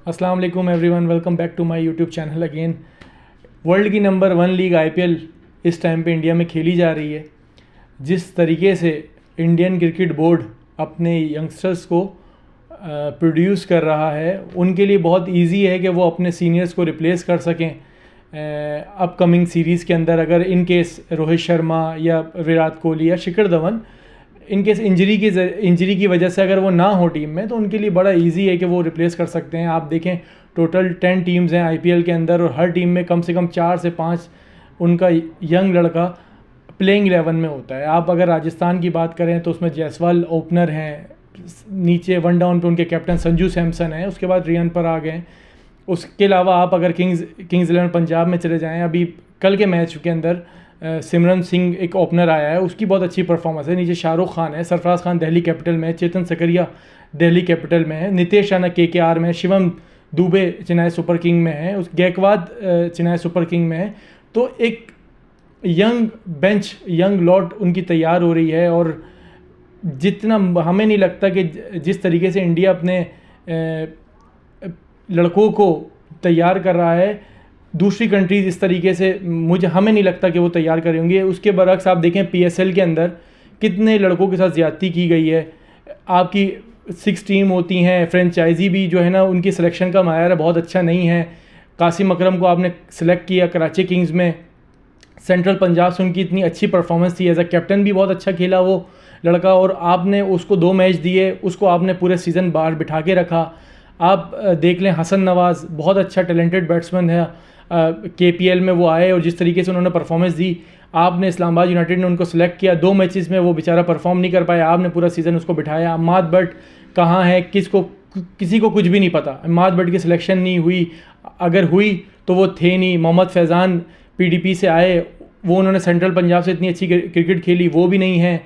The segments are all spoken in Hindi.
अस्सलाम वालेकुम everyone, welcome back to my YouTube channel again. World की नंबर 1 लीग आईपीएल इस टाइम पे इंडिया में खेली जा रही है। जिस तरीके से इंडियन क्रिकेट बोर्ड अपने यंगस्टर्स को प्रोड्यूस कर रहा है, उनके लिए बहुत इजी है कि वो अपने सीनियर्स को रिप्लेस कर सकें अपकमिंग सीरीज़ के अंदर। अगर इन केस रोहित शर्मा या विराट कोहली या Shikhar Dhawan in case injury की वजह से अगर वो ना हो टीम में, तो उनके लिए बड़ा इजी है कि वो रिप्लेस कर सकते हैं। आप देखें, टोटल 10 टीम्स हैं आईपीएल के अंदर और हर टीम में कम से कम 4 से 5 उनका यंग लड़का प्लेइंग 11 में होता है। आप अगर राजस्थान की बात करें तो उसमें जायसवाल ओपनर हैं, नीचे 1 डाउन पे उनके कैप्टन संजू सैमसन है, उसके बाद रियान पर आ गए। उसके अलावा आप अगर किंग्स 11 पंजाब में चले जाएँ, अभी कल के मैच के अंदर सिमरन सिंह एक ओपनर आया है, उसकी बहुत अच्छी परफॉर्मेंस है। नीचे शाहरुख खान है, सरफराज खान दिल्ली कैपिटल में है, चेतन सकरिया दिल्ली कैपिटल में है, नितेश राणा केकेआर में है, शिवम दुबे चेन्नई सुपर किंग में है, उस गायकवाड चेन्नई सुपर किंग में है। तो एक यंग बेंच, यंग लॉट उनकी तैयार हो रही है। और जितना हमें नहीं लगता कि जिस तरीके से इंडिया अपने लड़कों को तैयार कर रहा है, दूसरी कंट्रीज़ इस तरीके से हमें नहीं लगता कि वो तैयार कर रही होंगी। उसके बरक्स आप देखें पीएसएल के अंदर कितने लड़कों के साथ ज़्यादती की गई है। आपकी 6 टीम होती हैं, फ्रेंचाइजी भी जो है ना, उनकी सिलेक्शन का मायार बहुत अच्छा नहीं है। कासिम अकरम को आपने सेलेक्ट किया कराची किंग्स में, सेंट्रल पंजाब से उनकी इतनी अच्छी परफॉर्मेंस थी, एज अ कैप्टन भी बहुत अच्छा खेला वो लड़का, और आपने उसको 2 मैच दिए, उसको आपने पूरे सीज़न बाहर बिठा के रखा। आप देख लें हसन नवाज़ बहुत अच्छा टैलेंटेड बैट्समैन है, केपीएल में वो आए और जिस तरीके से उन्होंने परफॉर्मेंस दी, आपने इस्लामाबाद यूनाइटेड ने उनको सेलेक्ट किया, 2 मैचेस में वो बेचारा परफॉर्म नहीं कर पाया, आपने पूरा सीज़न उसको बिठाया। अम्माद बट कहाँ है, किसी को कुछ भी नहीं पता। अम्माद बट की सिलेक्शन नहीं हुई, अगर हुई तो वो थे नहीं। मोहम्मद फैज़ान पीडीपी से आए, वो उन्होंने सेंट्रल पंजाब से इतनी अच्छी क्रिकेट खेली, वो भी नहीं है,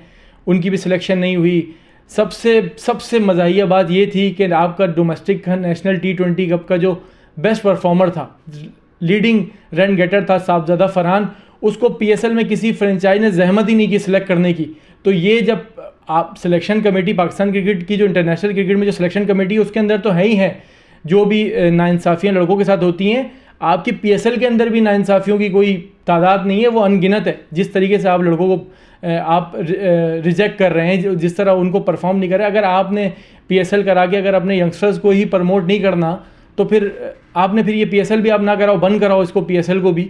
उनकी भी सिलेक्शन नहीं हुई। सबसे मज़ाहिया बात ये थी कि आपका डोमेस्टिक नेशनल T20 कप का जो बेस्ट परफॉर्मर था, लीडिंग रन गेटर था साहबजादा फरहान, उसको पीएसएल में किसी फ्रेंचाइज ने जहमत ही नहीं की सिलेक्ट करने की। तो ये जब आप सिलेक्शन कमेटी पाकिस्तान क्रिकेट की जो इंटरनेशनल क्रिकेट में जो सिलेक्शन कमेटी है, उसके अंदर तो है ही है जो भी नाइंसाफ़ियाँ लड़कों के साथ होती हैं, आपकी पीएसएल के अंदर भी नाइंसाफ़ियों की कोई तादाद नहीं है, वो अनगिनत है। जिस तरीके से आप लड़कों को आप रिजेक्ट कर रहे हैं, जिस तरह उनको परफॉर्म नहीं कर रहे। अगर आपने पीएसएल करा के अगर अपने यंगस्टर्स को ही प्रमोट नहीं करना, तो फिर आपने फिर ये पीएसएल भी आप ना कराओ, बंद कराओ इसको पीएसएल को भी।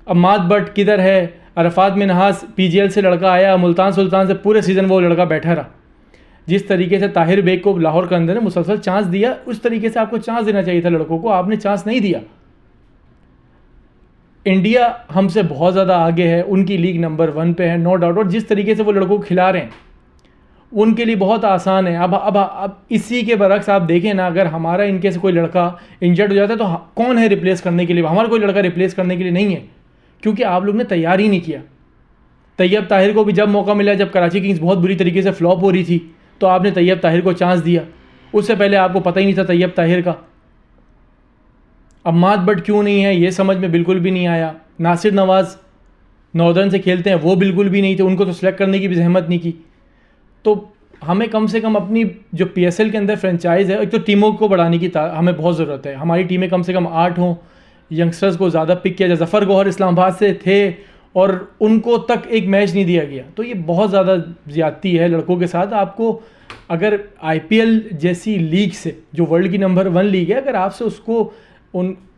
अम्माद बट किधर है, अरफात मिनहास पीजीएल से लड़का आया, मुल्तान सुल्तान से पूरे सीज़न वो लड़का बैठा रहा। जिस तरीके से ताहिर बेग को लाहौर के अंदर ने मुसलसल चांस दिया, उस तरीके से आपको चांस देना चाहिए था लड़कों को, आपने चांस नहीं दिया। इंडिया हमसे बहुत ज़्यादा आगे है, उनकी लीग नंबर 1 पे है, नो डाउट। और जिस तरीके से वो लड़कों को खिला रहे हैं, उनके लिए बहुत आसान है। अब इसी के बरक्स आप देखें ना, अगर हमारा इनके से कोई लड़का इंजर्ड हो जाता है तो कौन है रिप्लेस करने के लिए? हमारा कोई लड़का रिप्लेस करने के लिए नहीं है, क्योंकि आप लोग ने तैयार ही नहीं किया। तैयब ताहिर को भी जब मौका मिला, जब कराची किंग्स बहुत बुरी तरीके से फ्लॉप हो रही थी, तो आपने तैयब ताहिर को चांस दिया। उससे पहले आपको पता ही नहीं था तैयब ताहिर का। अम्माद बट क्यों नहीं है, ये समझ में बिल्कुल भी नहीं आया। नासिर नवाज़ नॉर्दर्न से खेलते हैं, वो बिल्कुल भी नहीं थे, उनको तो सिलेक्ट करने की भी जहमत नहीं की। तो हमें कम से कम अपनी जो पीएसएल के अंदर फ्रेंचाइज़ है, एक तो टीमों को बढ़ाने की हमें बहुत ज़रूरत है। हमारी टीमें कम से कम 8 हों, यंगस्टर्स को ज़्यादा पिक किया जाए। जफ़र गौहर इस्लामाबाद से थे और उनको तक एक मैच नहीं दिया गया, तो ये बहुत ज़्यादा ज़्यादती है लड़कों के साथ। आपको अगर आईपीएल जैसी लीग से, जो वर्ल्ड की नंबर 1 लीग है, अगर आपसे उसको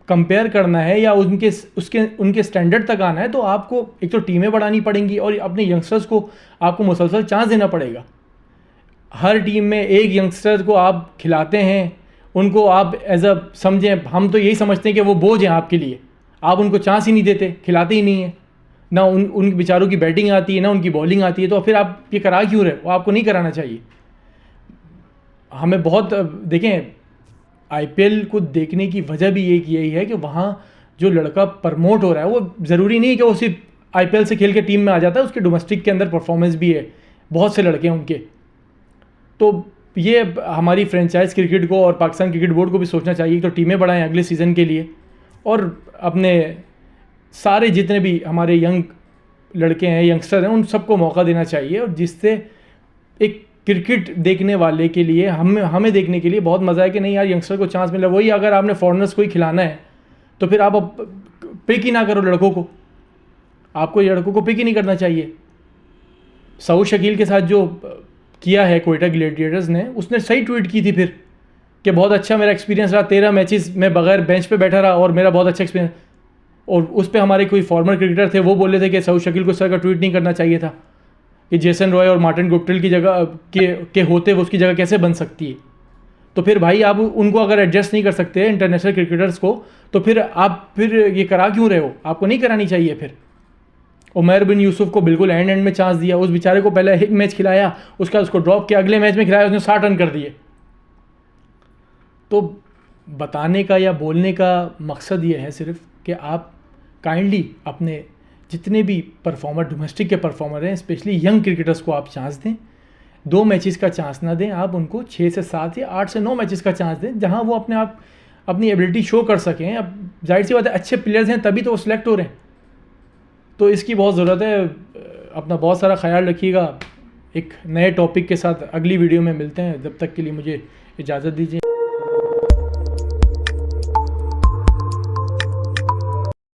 कंपेयर करना है या उनके स्टैंडर्ड तक आना है, तो आपको एक तो टीमें बढ़ानी पड़ेंगी और अपने यंगस्टर्स को आपको मुसलसल चांस देना पड़ेगा। हर टीम में एक यंगस्टर को आप खिलाते हैं, उनको आप एज अ समझें, हम तो यही समझते हैं कि वो बोझ हैं आपके लिए, आप उनको चांस ही नहीं देते, खिलाते ही नहीं हैं। ना उन बेचारों की बैटिंग आती है, ना उनकी बॉलिंग आती है, तो फिर आप ये करा क्यों रहे? वो आपको नहीं कराना चाहिए। हमें बहुत देखें, आईपीएल को देखने की वजह भी यही है कि वहाँ जो लड़का प्रमोट हो रहा है, वो ज़रूरी नहीं है कि वो सिर्फ आईपीएल से खेल के टीम में आ जाता है, उसके डोमेस्टिक के अंदर परफॉर्मेंस भी है, बहुत से लड़के हैं उनके। तो ये हमारी फ्रेंचाइज क्रिकेट को और पाकिस्तान क्रिकेट बोर्ड को भी सोचना चाहिए, तो टीमें बढ़ाएं अगले सीज़न के लिए, और अपने सारे जितने भी हमारे यंग लड़के हैं, यंगस्टर हैं, उन सबको मौका देना चाहिए, और जिससे एक क्रिकेट देखने वाले के लिए, हमें देखने के लिए बहुत मज़ा है कि नहीं यार यंगस्टर को चांस मिला। वही अगर आपने फॉरेनर्स को ही खिलाना है तो फिर आप पिक ही ना करो लड़कों को, आपको लड़कों को पिक ही नहीं करना चाहिए। सऊद शकील के साथ जो किया है कोयटा ग्लैडिएटर्स ने, उसने सही ट्वीट की थी फिर कि बहुत अच्छा मेरा एक्सपीरियंस रहा, 13 मैचेस में बगैर बेंच पे बैठा रहा और मेरा बहुत अच्छा एक्सपीरियंस। और उस पर हमारे कोई फॉर्मर क्रिकेटर थे, वो बोले थे कि सऊद शकील को इस तरह का ट्वीट नहीं करना चाहिए था कि जेसन रॉय और मार्टिन गुप्टिल की जगह के होते वो उसकी जगह कैसे बन सकती है। तो फिर भाई आप उनको अगर एडजस्ट नहीं कर सकते इंटरनेशनल क्रिकेटर्स को, तो फिर आप फिर ये करा क्यों रहे हो? आपको नहीं करानी चाहिए फिर। उमर बिन यूसुफ को बिल्कुल एंड में चांस दिया, उस बेचारे को पहले एक मैच खिलाया, उसका उसको ड्रॉप किया, अगले मैच में खिलाया, उसने 60 रन कर दिए। तो बताने का या बोलने का मकसद ये है सिर्फ कि आप काइंडली अपने जितने भी परफॉर्मर, डोमेस्टिक के परफॉर्मर हैं, स्पेशली यंग क्रिकेटर्स को आप चांस दें। 2 मैचेस का चांस ना दें, आप उनको 6 से 7 या 8 से 9 मैचेस का चांस दें, जहां वो अपने आप अपनी एबिलिटी शो कर सकें। अब जाहिर सी बात है अच्छे प्लेयर्स हैं तभी तो वो सिलेक्ट हो रहे हैं, तो इसकी बहुत ज़रूरत है। अपना बहुत सारा ख्याल रखिएगा। एक नए टॉपिक के साथ अगली वीडियो में मिलते हैं, जब तक के लिए मुझे इजाज़त दीजिए।